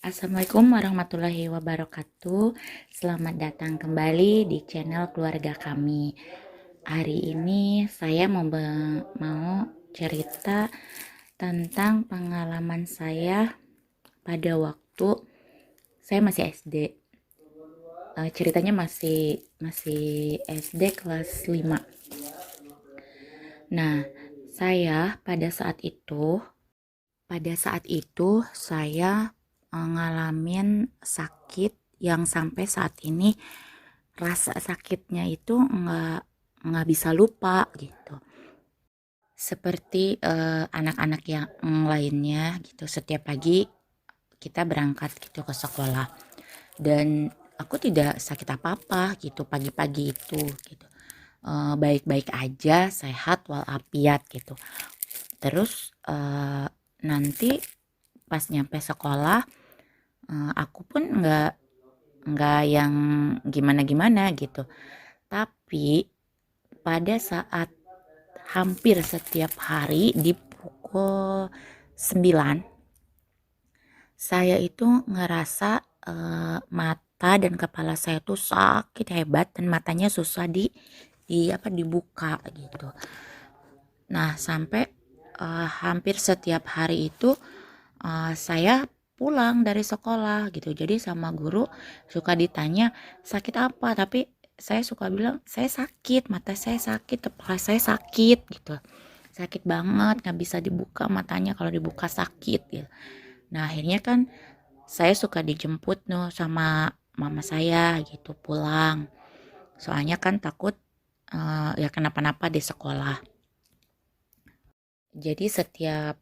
Assalamualaikum warahmatullahi wabarakatuh. Selamat datang kembali di channel keluarga kami. Hari ini saya mau cerita tentang pengalaman saya pada waktu saya masih SD. Ceritanya masih SD kelas 5. Nah, saya pada saat itu saya ngalamin sakit yang sampai saat ini rasa sakitnya itu nggak bisa lupa gitu. Seperti anak-anak yang lainnya gitu, setiap pagi kita berangkat gitu ke sekolah dan aku tidak sakit apa-apa gitu pagi-pagi itu gitu. Baik-baik aja, sehat walafiat gitu. Terus nanti pas nyampe sekolah, aku pun nggak yang gimana-gimana gitu. Tapi pada saat hampir setiap hari di pukul 9, saya itu ngerasa mata dan kepala saya tuh sakit hebat dan matanya susah dibuka gitu. Nah, sampai hampir setiap hari itu saya pulang dari sekolah gitu. Jadi sama guru suka ditanya sakit apa, tapi saya suka bilang saya sakit, mata saya sakit, kepala saya sakit gitu. Sakit banget, nggak bisa dibuka matanya, kalau dibuka sakit gitu. Nah, akhirnya kan saya suka dijemput sama mama saya gitu pulang. Soalnya kan takut ya kenapa-napa di sekolah. Jadi setiap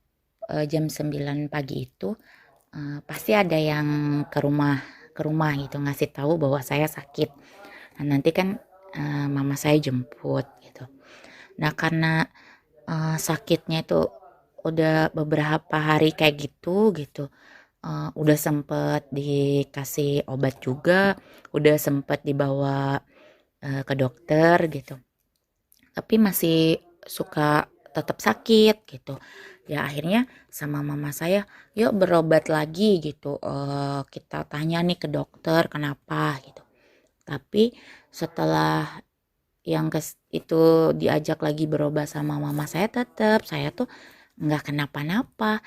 jam 9 pagi itu pasti ada yang ke rumah gitu ngasih tahu bahwa saya sakit. Nah, nanti kan mama saya jemput gitu. Nah, karena sakitnya itu udah beberapa hari kayak gitu gitu. Udah sempet dikasih obat juga, udah sempet dibawa ke dokter gitu. Tapi masih suka tetap sakit gitu. Ya akhirnya sama mama saya, yuk berobat lagi gitu. Kita tanya nih ke dokter kenapa gitu. Tapi setelah itu diajak lagi berobat sama mama saya tuh nggak kenapa-napa.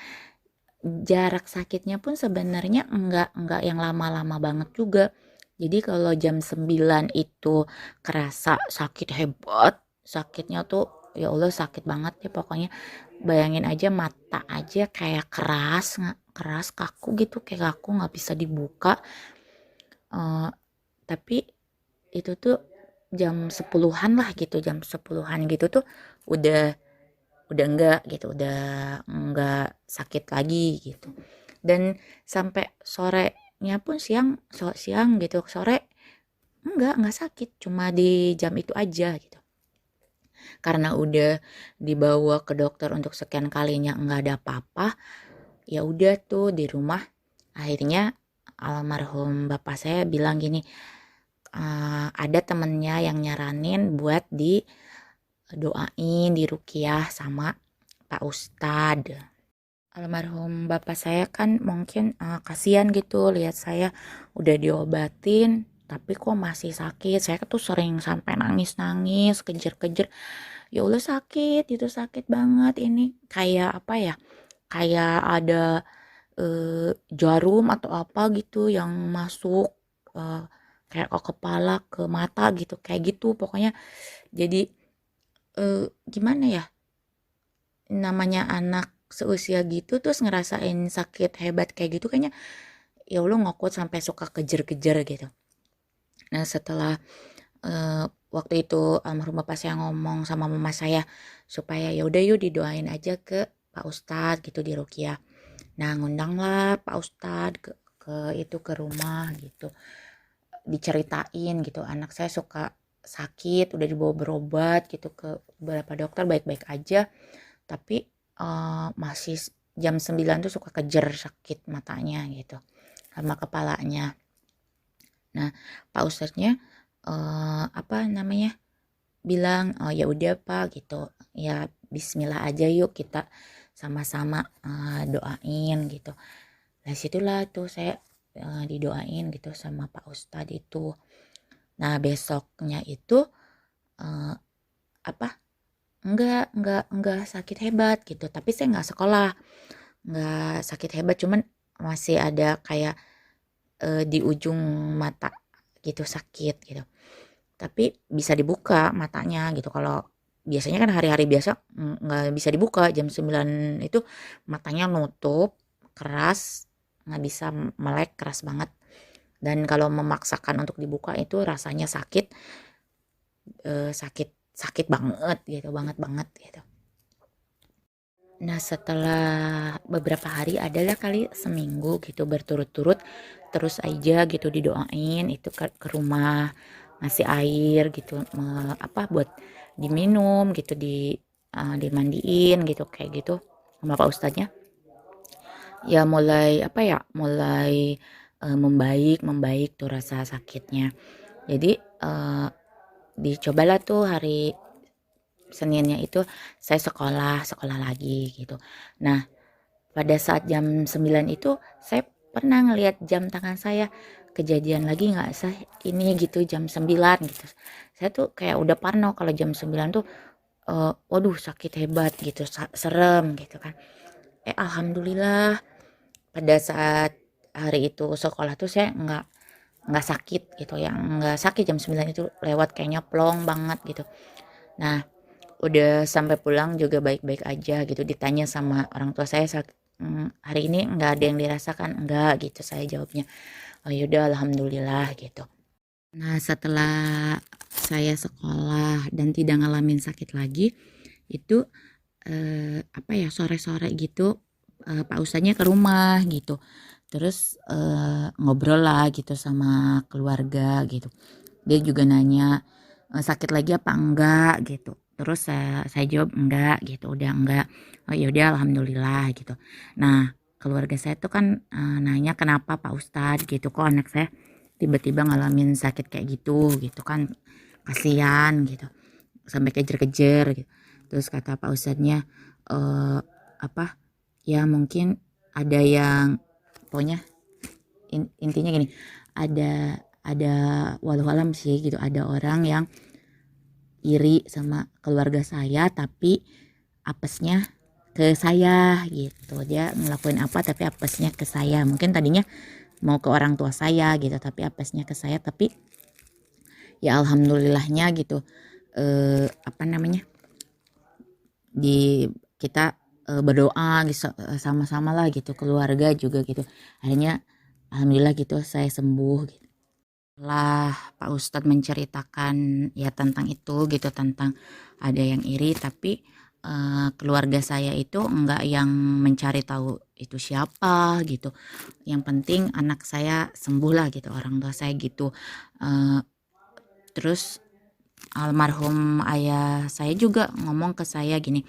Jarak sakitnya pun sebenarnya nggak yang lama-lama banget juga. Jadi kalau jam 9 itu kerasa sakit hebat, sakitnya tuh ya Allah sakit banget ya pokoknya. Bayangin aja mata aja kayak keras kaku gitu, kayak kaku nggak bisa dibuka. Eh, tapi itu tuh jam 10-an lah gitu, jam 10-an gitu tuh udah enggak gitu, udah enggak sakit lagi gitu. Dan sampai sorenya pun siang gitu, sore enggak sakit, cuma di jam itu aja gitu. Karena udah dibawa ke dokter untuk sekian kalinya enggak ada apa-apa, ya udah tuh di rumah akhirnya almarhum bapak saya bilang gini, ada temennya yang nyaranin buat didoain, diruqyah sama Pak Ustadz. Almarhum bapak saya kan mungkin kasihan gitu lihat saya udah diobatin tapi kok masih sakit. Saya tuh sering sampai nangis-nangis, kejer-kejer. Ya Allah sakit, itu sakit banget ini. Kayak apa ya? Kayak ada jarum atau apa gitu yang masuk kayak ke kepala, ke mata gitu. Kayak gitu pokoknya. Jadi gimana ya? Namanya anak seusia gitu terus ngerasain sakit hebat kayak gitu kayaknya ya Allah ngokut sampai suka kejer-kejer gitu. Nah, setelah waktu itu almarhum bapak saya ngomong sama mama saya supaya ya udah yuk didoain aja ke Pak Ustadz gitu di Rukiah. Nah, ngundang lah Pak Ustadz ke rumah gitu. Diceritain gitu anak saya suka sakit, udah dibawa berobat gitu ke beberapa dokter baik-baik aja. Tapi masih jam 9 tuh suka kejer sakit matanya gitu sama kepalanya. Nah, Pak Ustadznya apa namanya bilang oh ya udah Pak gitu ya, Bismillah aja yuk kita sama-sama doain gitu. Nah situlah tuh saya didoain gitu sama Pak Ustadz itu. Nah besoknya itu eh, apa enggak sakit hebat gitu, tapi saya nggak sekolah, nggak sakit hebat, cuman masih ada kayak di ujung mata gitu sakit gitu, tapi bisa dibuka matanya gitu. Kalau biasanya kan hari-hari biasa nggak bisa dibuka, jam 9 itu matanya nutup keras, nggak bisa melek, keras banget. Dan kalau memaksakan untuk dibuka itu rasanya sakit, sakit sakit banget gitu, banget banget gitu. Nah setelah beberapa hari, adalah kali seminggu gitu berturut-turut terus aja gitu didoain itu ke rumah, ngasih air gitu, buat diminum gitu, dimandiin gitu kayak gitu sama Pak Ustadznya. Ya mulai mulai membaik membaik tuh rasa sakitnya. Jadi dicobalah tuh hari Seninnya itu saya sekolah sekolah lagi gitu. Nah pada saat jam 9 itu saya pernah ngelihat jam tangan saya, kejadian lagi nggak sih ini gitu jam 9 gitu. Saya tuh kayak udah parno kalau jam 9 tuh waduh sakit hebat gitu, serem gitu kan. Alhamdulillah pada saat hari itu sekolah tuh saya nggak sakit gitu ya, nggak sakit jam 9 itu, lewat kayaknya plong banget gitu. Nah udah sampai pulang juga baik-baik aja gitu, ditanya sama orang tua saya, hari ini nggak ada yang dirasakan enggak gitu, saya jawabnya. Oh yaudah alhamdulillah gitu. Nah setelah saya sekolah dan tidak ngalamin sakit lagi itu sore-sore gitu Pak Ustadznya ke rumah gitu, terus ngobrol lah gitu sama keluarga gitu. Dia juga nanya sakit lagi apa enggak gitu. Terus saya jawab enggak gitu, udah enggak. Oh ya udah alhamdulillah gitu. Nah, keluarga saya tuh kan nanya kenapa Pak Ustadz gitu, kok anak saya tiba-tiba ngalamin sakit kayak gitu kan, kasihan gitu. Sampai kejer-kejer gitu. Terus kata Pak Ustadznya eh apa? Ya mungkin ada yang, pokoknya intinya gini, ada walau alam sih gitu, ada orang yang iri sama keluarga saya tapi apesnya ke saya gitu. Dia ngelakuin apa tapi apesnya ke saya, mungkin tadinya mau ke orang tua saya gitu tapi apesnya ke saya. Tapi ya alhamdulillahnya gitu, apa namanya, di kita berdoa gitu, sama-sama lah gitu, keluarga juga gitu, akhirnya alhamdulillah gitu saya sembuh gitu. Lah Pak Ustadz menceritakan ya tentang itu gitu, tentang ada yang iri, tapi keluarga saya itu enggak yang mencari tahu itu siapa gitu. Yang penting anak saya sembuh lah gitu, orang tua saya gitu. Eh, Terus almarhum ayah saya juga ngomong ke saya gini,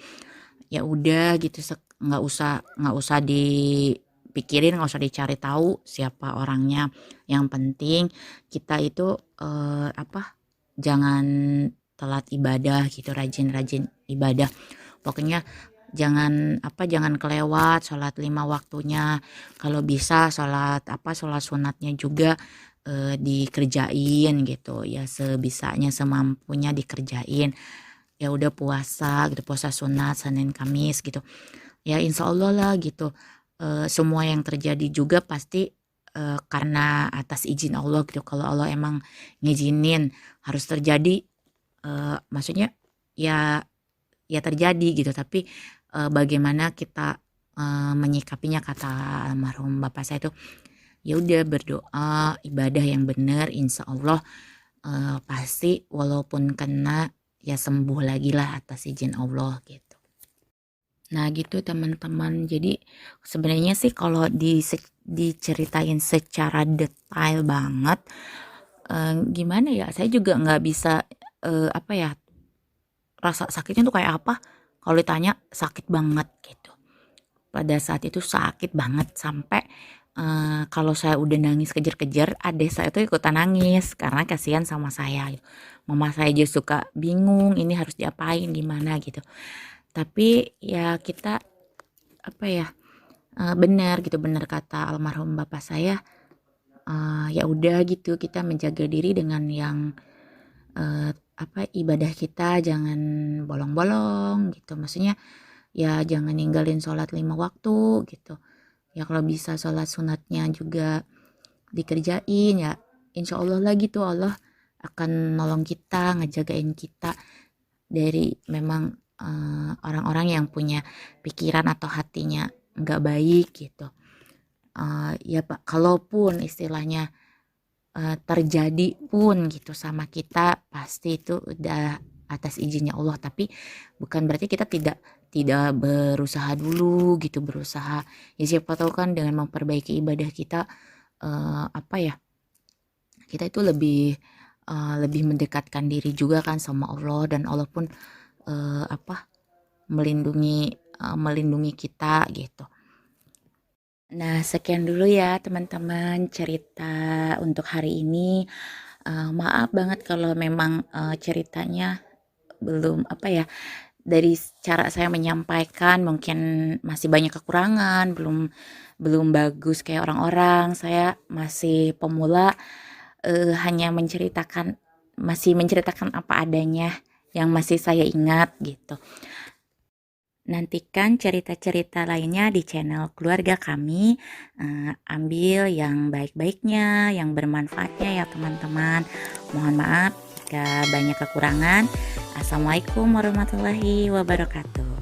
ya udah gitu, nggak usah dipikirin, nggak usah dicari tahu siapa orangnya, yang penting kita itu jangan telat ibadah gitu, rajin-rajin ibadah, pokoknya jangan kelewat sholat 5 waktunya, kalau bisa sholat sunatnya juga dikerjain gitu ya, sebisanya semampunya dikerjain. Ya udah puasa gitu, puasa sunat Senin Kamis gitu, ya insya Allah lah gitu. Semua yang terjadi juga pasti karena atas izin Allah gitu. Kalau Allah emang ngizinin harus terjadi, maksudnya ya ya terjadi gitu. Tapi bagaimana kita menyikapinya, kata almarhum bapak saya tuh, ya udah berdoa ibadah yang benar, insya Allah pasti walaupun kena ya sembuh lagi lah atas izin Allah gitu. Nah gitu teman-teman, jadi sebenarnya sih kalau diceritain secara detail banget, gimana ya, saya juga nggak bisa rasa sakitnya tuh kayak apa. Kalau ditanya sakit banget gitu, pada saat itu sakit banget sampai kalau saya udah nangis kejer-kejer, adik saya tuh ikutan nangis karena kasihan sama saya gitu. Mama saya aja suka bingung ini harus diapain gimana gitu. Tapi ya kita apa ya benar gitu, benar kata almarhum bapak saya, ya udah gitu kita menjaga diri dengan yang, ibadah kita jangan bolong-bolong gitu, maksudnya ya jangan ninggalin sholat 5 waktu gitu. Ya kalau bisa sholat sunatnya juga dikerjain ya, insya Allah lah gitu, Allah akan nolong kita, ngejagain kita dari memang orang-orang yang punya pikiran atau hatinya nggak baik gitu. Ya Pak, kalaupun istilahnya terjadi pun gitu sama kita, pasti itu udah atas izinnya Allah, tapi bukan berarti kita tidak tidak berusaha dulu gitu, berusaha ya siapa tahu kan dengan memperbaiki ibadah kita, apa ya, kita itu lebih mendekatkan diri juga kan sama Allah, dan Allah pun melindungi melindungi kita gitu. Nah, sekian dulu ya teman-teman cerita untuk hari ini. Maaf banget kalau memang ceritanya belum dari cara saya menyampaikan mungkin masih banyak kekurangan, belum belum bagus kayak orang-orang. Saya masih pemula, hanya masih menceritakan apa adanya yang masih saya ingat gitu. Nantikan cerita-cerita lainnya di channel keluarga kami. Ambil yang baik-baiknya, yang bermanfaatnya ya teman-teman. Mohon maaf jika banyak kekurangan. Assalamualaikum warahmatullahi wabarakatuh.